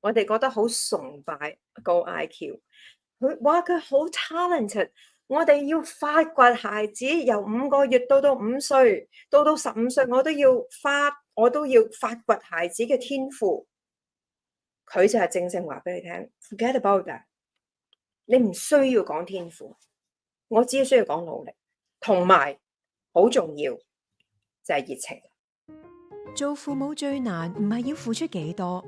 我哋覺得好崇拜高 IQ，佢好 talented，我哋要發掘孩子由5個月到5歲，到15歲，我都要發掘孩子嘅天賦。佢就係正話俾你聽 ，forget about that，你唔需要講天賦，我只需要講努力，同埋好重要就係熱情。做父母最難唔係要付出幾多，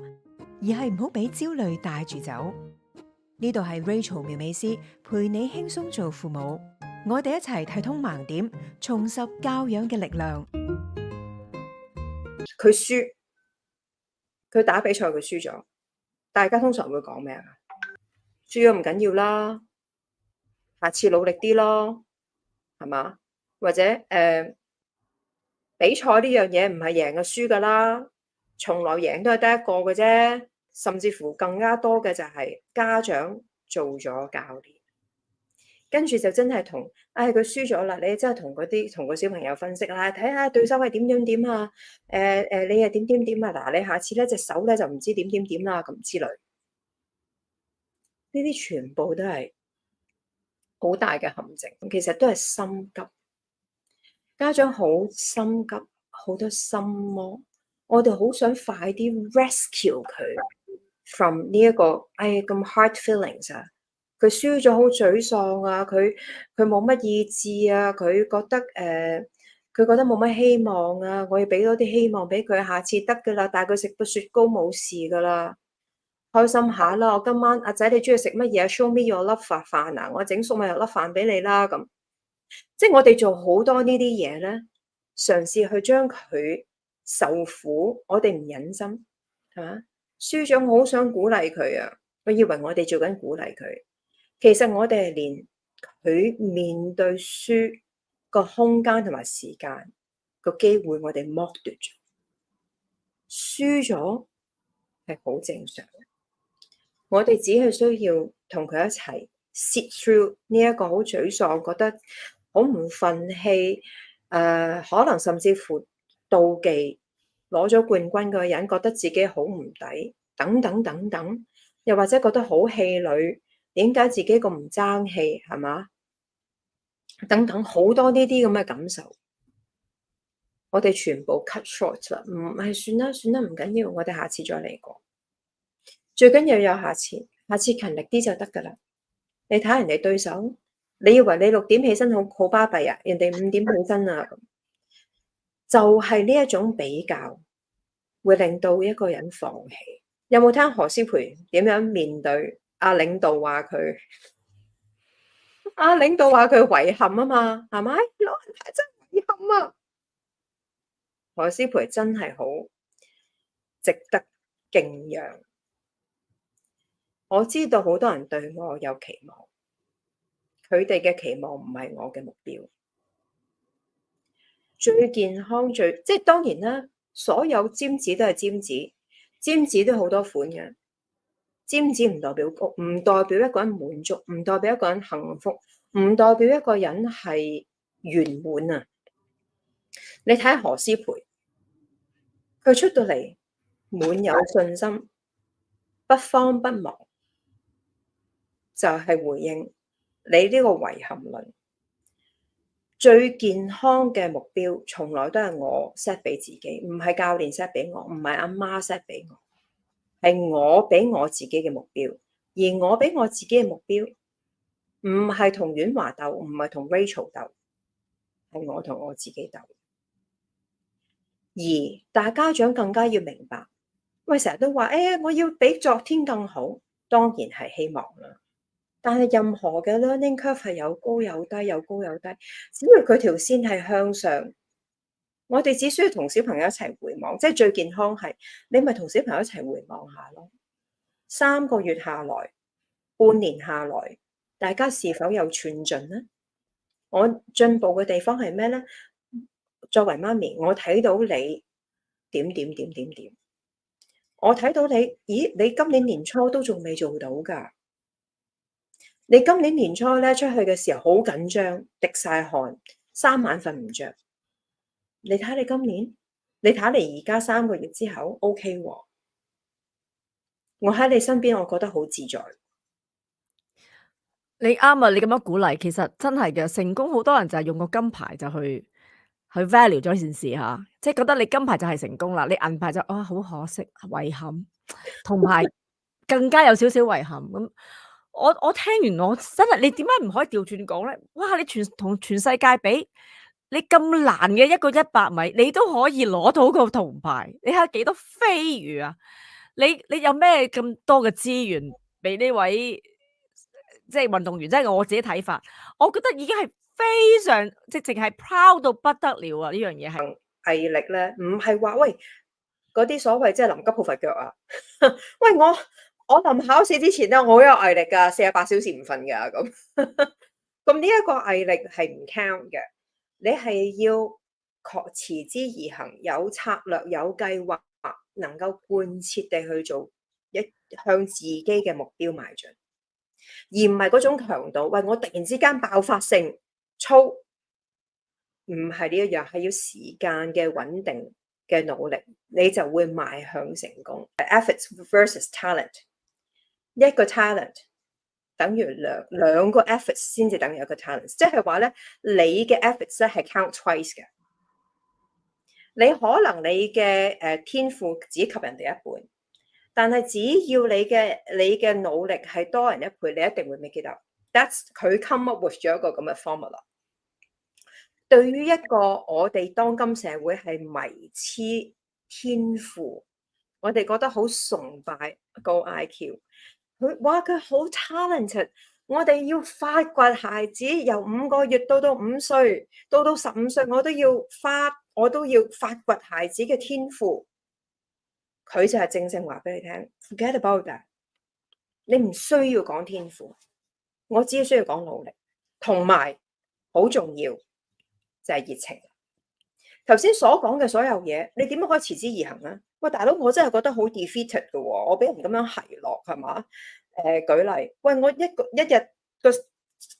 而係唔好俾焦慮帶住走。呢度係 Rachel 苗美斯陪你輕鬆做父母，我哋一齊睇通盲點，重拾教養嘅力量。佢輸，佢打比賽佢輸咗，大家通常會講咩啊？輸咗唔緊要啦，下次努力啲咯，係嘛？或者比賽呢樣嘢唔係贏就輸噶啦，從來贏都係得一個嘅啫，甚至乎更加多嘅就係家長做咗教練，跟住就真係同，佢輸咗啦，你真係同個小朋友分析啦，睇下對手係點點點啊，你係點點點啊，嗱你下次咧隻手咧就唔知點點點啦咁之類，呢啲全部都係好大嘅陷阱，其實都係心急。家長好心急，好多心魔，我哋好想快啲 rescue 佢 from 呢一個咁 hard feelings 啊！佢輸咗好沮喪啊！佢冇乜意志啊！佢覺得冇乜希望啊！我要俾多啲希望俾佢，下次得噶啦，帶佢食個雪糕冇事噶啦，開心下啦！我今晚阿仔你中意食乜嘢？Show me your love 飯啊！我整粟米油粒飯俾你啦咁。即係我哋做好多呢啲嘢咧，嘗試去將佢受苦，我哋唔忍心，係嘛？輸咗我好想鼓勵佢啊！我以為我哋做緊鼓勵佢，其實我哋係連佢面對輸個空間同埋時間個機會，我哋剝奪咗。輸咗係好正常，我哋只係需要同佢一齊 sit through 呢一個好沮喪，覺得好唔忿氣，可能甚至乎妒忌攞咗冠軍嘅人，覺得自己好唔抵，等等等等，又或者覺得好氣餒，點解自己咁唔爭氣，係嘛？等等好多呢啲咁嘅感受，我哋全部 cut short 啦，唔係算啦，唔緊要，我哋下次再嚟過。最緊要有下次，下次勤力啲就得㗎啦。你睇人哋對手，你以為你6點起身好巴閉啊？人哋5點起身啊，就係呢一種比較，會令到一個人放棄。有冇聽何詩蓓點樣面對領導話佢？領導話佢遺憾啊嘛，係咪？老人太真遺憾啊！何詩蓓真係好值得敬仰。我知道好多人對我有期望，佢哋嘅期望唔係我嘅目標。最健康即係當然啦，所有尖子都係尖子，尖子都好多款嘅。尖子唔代表一個人滿足，唔代表一個人幸福，唔代表一個人係圓滿啊！你睇下何詩蓓，佢出到嚟滿有信心，不慌不忙，就係回應你呢個遺憾論。最健康嘅目標，從來都係我 set 俾自己，唔係教練 set 俾我，唔係阿媽 set 俾我，係我俾我自己嘅目標。而我俾我自己嘅目標，唔係同婉華鬥，唔係同 Rachel 鬥，係我同我自己鬥。而大家長更加要明白，喂，成日都話，我要比昨天更好，當然係希望啦。但係任何嘅 learning curve 係有高有低，有高有低，只要佢條線係向上，我哋只需要同小朋友一齊回望，即係最健康係你咪同小朋友一齊回望下咯。3個月下來，半年下來，大家是否有寸進呢？我進步嘅地方係咩呢？作為媽咪，我睇到你點點點點點，我睇到你，咦？你今年年初都仲未做到㗎。你今年年初咧出去嘅時候好緊張，滴晒汗，3晚瞓唔着。你睇你今年，你睇你而家3個月之後 OK 喎。我喺你身邊，我覺得好自在。你啱啊！你咁樣鼓勵，其實真係嘅，成功好多人就係用個金牌就去 value 咗件事嚇，即係覺得你金牌就係成功啦，你銀牌就好可惜、遺憾，同埋更加有少少遺憾咁。我聽完我真係，你點解唔可以調轉講咧？哇！你同全世界比，你咁難嘅一個100米，你都可以攞到個銅牌，你睇下幾多飛魚啊！你有咩咁多嘅資源俾呢位即係運動員？即係我自己睇法，我覺得已經係非常直情係 proud 到不得了啊！呢樣嘢係毅力咧，唔係話喂嗰啲所謂即係臨急抱佛腳啊！喂，我臨考試之前咧，我好有毅力㗎，48小時唔瞓㗎咁。咁呢一個毅力係唔 count 嘅，你係要持之以恆，有策略、有計劃，能夠貫徹地去做向自己嘅目標邁進，而唔係嗰種強度。喂，我突然之間爆發性操，唔係呢一樣，係要時間嘅穩定嘅努力，你就會邁向成功。Efforts versus talent，一個 talent 等於兩個 efforts 先至等於一個 talent，即係話咧，你嘅 efforts 咧係 count twice 嘅。你可能你嘅天賦只及人哋一半，但係只要你嘅努力係多人一倍，你一定會 make it up。That's 佢 come up with 咗一個咁嘅 formula。對於一個我哋當今社會係迷痴天賦，我哋覺得好崇拜高 IQ，佢好 talented， 我哋要發掘孩子由5個月到5歲，到15歲，我都要發掘孩子嘅天賦。佢就係正話俾你聽 ，forget about that。你唔需要講天賦，我只需要講努力，同埋好重要就係熱情。頭先所講嘅所有嘢，你點樣可以持之以恆啊？喂，大佬，我真係覺得好 defeated 嘅喎，我俾人咁樣奚落係嘛？舉例，喂，我一日個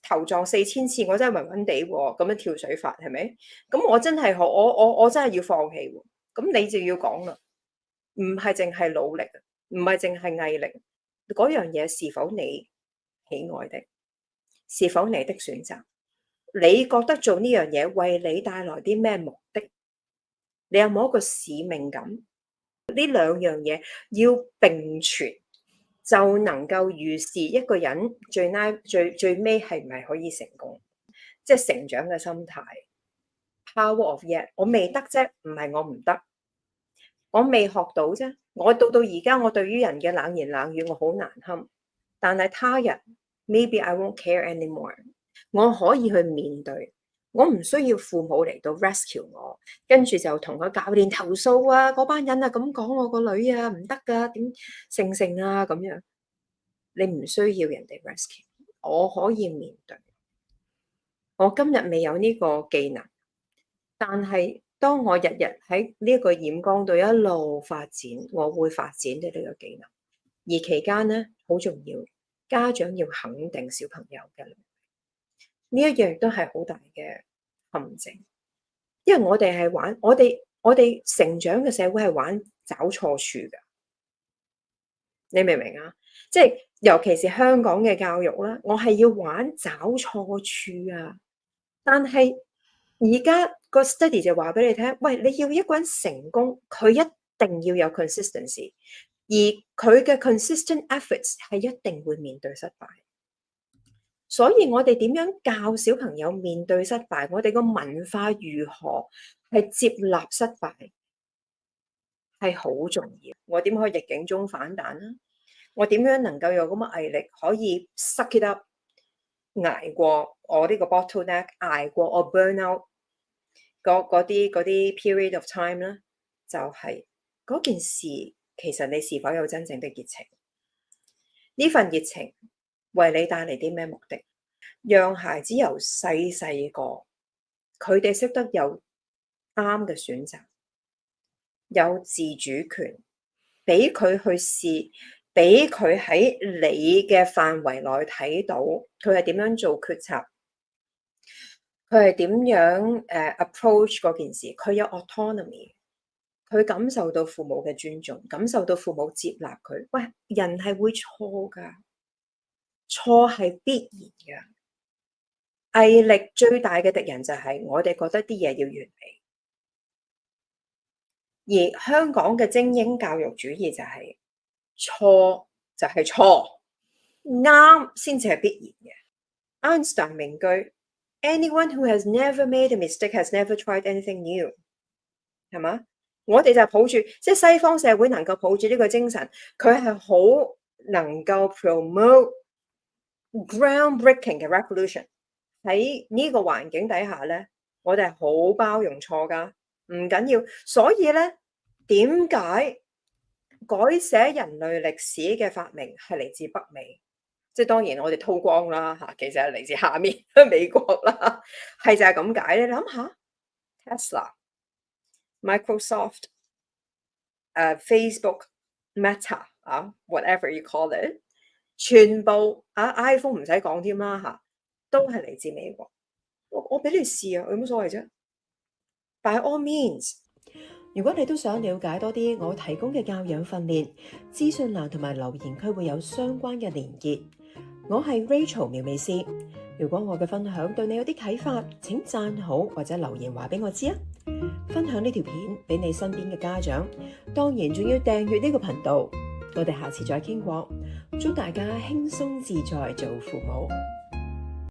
頭撞4000次，我真係暈暈地喎，咁樣跳水法係咪？咁我真係我真係要放棄喎。咁你就要講啦，唔係淨係努力，唔係淨係毅力，嗰樣嘢是否你喜愛的，是否你的選擇？你覺得做呢樣嘢為你帶來啲咩目的？你有冇一個使命感？呢兩樣嘢要並存，就能夠預示一個人最尾係唔係可以成功，即係成長嘅心態。Power of yet， 我未得啫，唔係我唔得，我未學到啫。我到而家，我對於人嘅冷言冷語，我好難堪。但係他人 ，maybe I won't care anymore。我可以去面對。我唔需要父母嚟到 rescue 我，跟住就同個教練投訴啊，嗰班人啊咁講我個女啊唔得噶，點成啊咁樣。你唔需要人哋 rescue， 我可以面對。我今日未有呢個技能，但係當我日日喺呢個染缸度一路發展，我會發展呢個技能。而期間呢，好重要，家長要肯定小朋友嘅。呢一樣都係好大嘅陷阱，因為我哋係玩，我哋成長嘅社會係玩找錯處㗎，你明唔明啊？即係尤其是香港嘅教育啦，我係要玩找錯處啊！但係而家個 study 就話俾你聽，喂，你要一個人成功，佢一定要有 consistency， 而佢嘅 consistent efforts 係一定會面對失敗。所以我哋點樣教小朋友面對失敗？我哋個文化如何係接納失敗，係好重要。我點可以逆境中反彈呢？我點樣能夠有咁嘅毅力，可以 suck it up， 捱過我呢個 bottleneck， 捱過我 burnout 嗰啲 period of time 呢？就係嗰件事，其實你是否有真正的熱情？呢份熱情為你帶嚟啲咩目的？讓孩子由細個，佢哋識得有啱嘅選擇，有自主權，俾佢去試，俾佢喺你嘅範圍內睇到佢係點樣做決策，佢係點樣approach 嗰件事，佢有 autonomy，佢感受到父母嘅尊重，感受到父母接納佢。喂，人係會錯㗎，錯係必然㗎。毅力最大嘅敵人就係我哋覺得啲嘢要完美，而香港嘅精英教育主義就係錯就係錯，啱先至係必然嘅。Einstein 名句 ：Anyone who has never made a mistake has never tried anything new， 係嘛？我哋就抱住即係西方社會能夠抱住呢個精神，佢係好能夠 promote groundbreaking 嘅 revolution。喺呢個環境底下咧，我哋係好包容錯㗎，唔緊要。所以咧，點解改寫人類歷史嘅發明係嚟自北美？即係當然我哋韜光啦嚇，其實係嚟自下面美國啦，係就係咁解咧。你諗下 Tesla、Microsoft、Facebook、Meta whatever you call it， 全部iPhone 唔使講添啦嚇，都係嚟自美國。我俾你試啊，有乜所謂啫 ？By all means。如果你都想了解多啲我提供嘅教養訓練，資訊欄同埋留言區會有相關嘅連結。我係 Rachel 苗美詩。如果我嘅分享對你有啲啟發，請讚好或者留言話俾我知啊！分享呢條片俾你身邊嘅家長，當然仲要訂閱呢個頻道。我哋下次再傾過，祝大家輕鬆自在做父母。